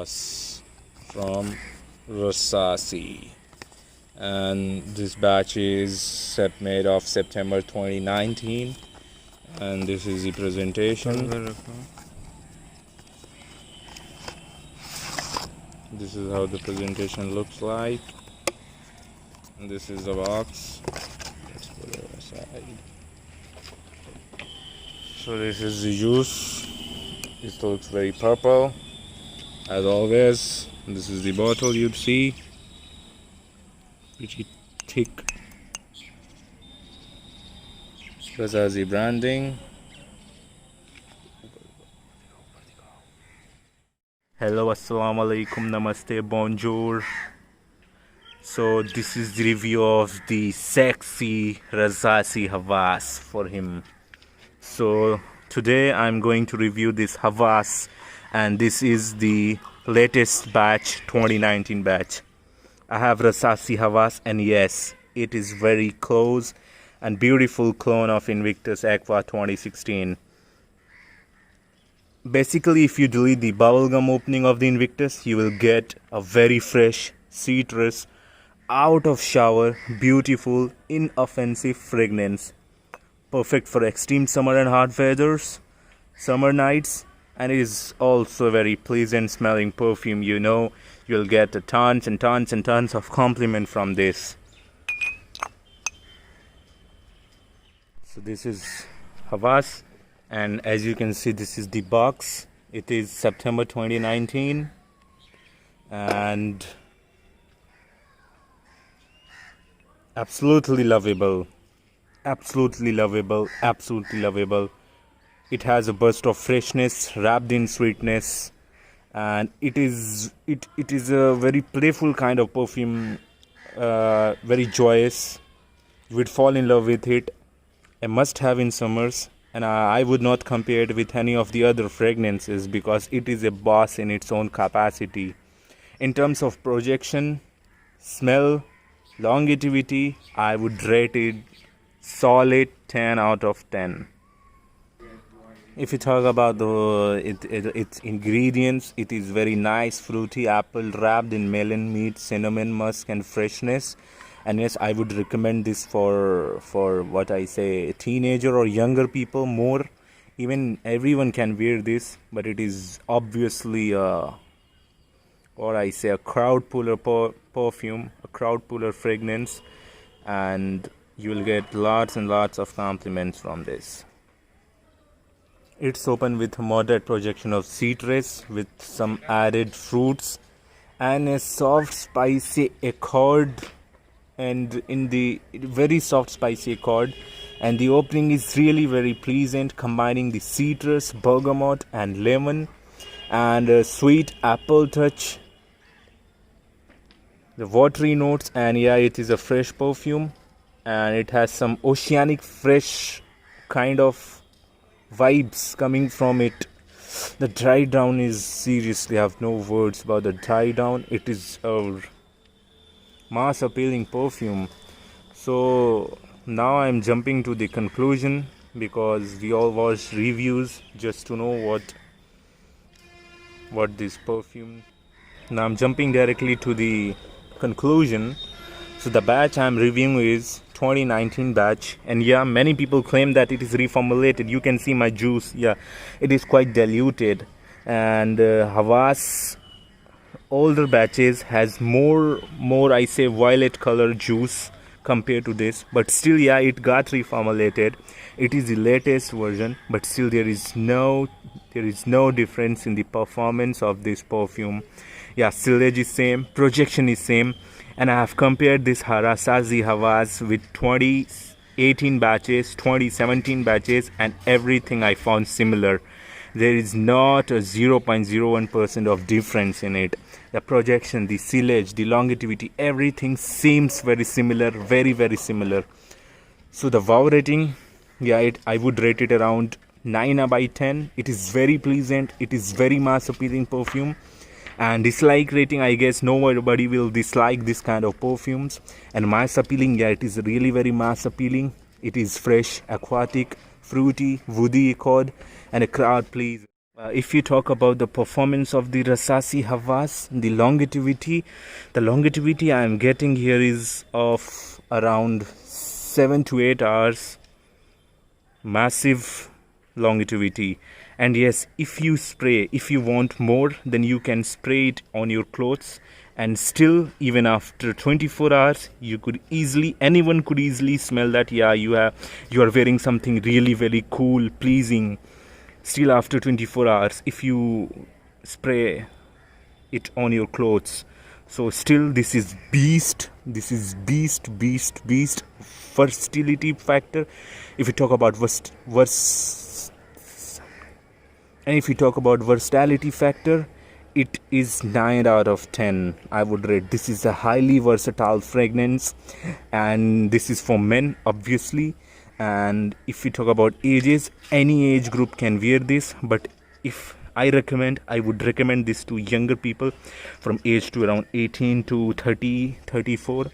Havas from Rasasi, and this batch is made of September 2019, and this is the presentation. This is how the presentation looks like, and this is the box. Let's put it aside. So this is the juice. It looks very purple as always. This is the bottle you'd see, pretty thick. Rasasi branding. Hello, assalamu alaikum, namaste, bonjour. So this is the review of the sexy Rasasi Havas for him. So today I'm going to review this Havas, and this is the latest batch, 2019 batch. I have Rasasi Havas, and yes, it is very close and beautiful clone of Invictus Aqua 2016. Basically, if you delete the bubblegum opening of the Invictus, you will get a very fresh, citrus, out of shower, beautiful, inoffensive fragrance. Perfect for extreme summer and hot weathers, summer nights, and it is also a very pleasant smelling perfume. You know, you'll get tons and tons and tons of compliment from this. So this is Havas, and as you can see, this is the box. It is September 2019, and absolutely lovable. Absolutely lovable, absolutely lovable. It has a burst of freshness wrapped in sweetness, and it is a very playful kind of perfume, very joyous. You would fall in love with it. A must-have in summers, and I would not compare it with any of the other fragrances because it is a boss in its own capacity. In terms of projection, smell, longevity, I would rate it solid 10 out of 10. If you talk about its ingredients, it is very nice, fruity apple wrapped in melon meat, cinnamon, musk, and freshness. And yes, I would recommend this for what I say, teenager or younger people more. Even everyone can wear this, but it is obviously a crowd puller perfume, a crowd puller fragrance, and you will get lots and lots of compliments from this. It's open with a moderate projection of citrus with some added fruits and a soft spicy accord, and in the very soft spicy accord, and the opening is really very pleasant, combining the citrus, bergamot and lemon, and a sweet apple touch, the watery notes, and yeah, it is a fresh perfume, and it has some oceanic fresh kind of vibes coming from it. The dry down is seriously, I have no words about the dry down. It is a mass appealing perfume. So now I'm jumping to the conclusion because we all watched reviews just to know what this perfume. Now I'm jumping directly to the conclusion. So the batch I'm reviewing is 2019 batch, and yeah, many people claim that it is reformulated. You can see my juice, yeah, it is quite diluted, and Havas older batches has more I say violet color juice compared to this, but still, yeah, it got reformulated. It is the latest version, but still there is no difference in the performance of this perfume. Yeah, sillage is same, projection is same, and I have compared this Rasasi Havas with 2018 batches, 2017 batches, and everything I found similar. There is not a 0.01% of difference in it. The projection, the sillage, the longevity, everything seems very similar, very similar. So the wow rating, yeah, I would rate it around 9 by 10. It is very pleasant. It is very mass appealing perfume. And dislike rating, I guess nobody will dislike this kind of perfumes. And mass appealing, yeah, it is really very mass appealing. It is fresh, aquatic, fruity, woody accord, and a crowd please. If you talk about the performance of the Rasasi Havas, the longevity I am getting here is of around 7 to 8 hours, massive longevity. And yes, if you want more, then you can spray it on your clothes, and still even after 24 hours anyone could easily smell that, yeah, you are wearing something really very cool, pleasing. Still after 24 hours, if you spray it on your clothes, so still this is beast versatility factor. If you talk about and if you talk about versatility factor, it is 9 out of 10. I would rate this is a highly versatile fragrance, and this is for men, obviously. And if we talk about ages, any age group can wear this, but if I would recommend this to younger people from age to around 18 to 30, 34.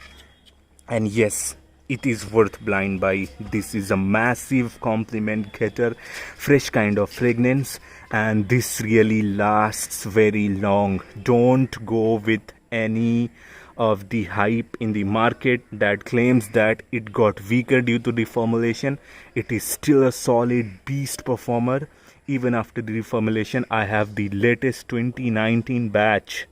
And yes, it is worth blind buy. This is a massive compliment getter, fresh kind of fragrance, and this really lasts very long. Don't go with any of the hype in the market that claims that it got weaker due to reformulation. It is still a solid beast performer. Even after the reformulation, I have the latest 2019 batch,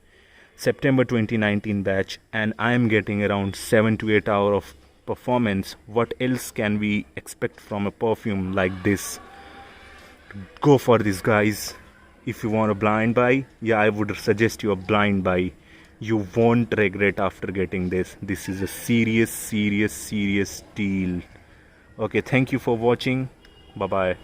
September 2019 batch, and I am getting around 7 to 8 hours of performance. What else can we expect from a perfume like this? Go for this, guys. If you want a blind buy, yeah, I would suggest you a blind buy. You won't regret after getting this. This is a serious deal. Okay, thank you for watching. Bye bye.